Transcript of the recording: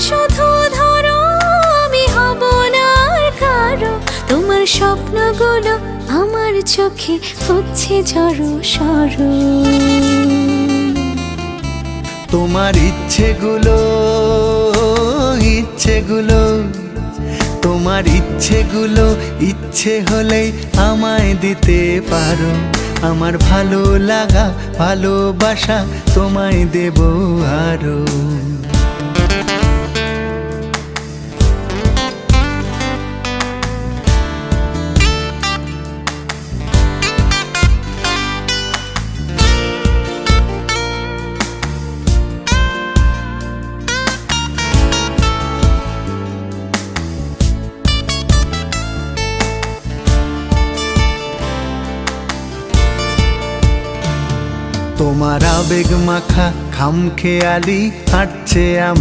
শুধু ধরো, আমি হব না আর কারো। তোমার স্বপ্নগুলো আমার চোখে হচ্ছে জড়ো সরো। তোমার ইচ্ছেগুলো তোমার ইচ্ছেগুলো ইচ্ছে হলেই আমায় দিতে পারো। আমার ভালো লাগা ভালোবাসা তোমায় দেব আরো। তোমার আবেগ মাখা খামখেয়ালি হাঁটছে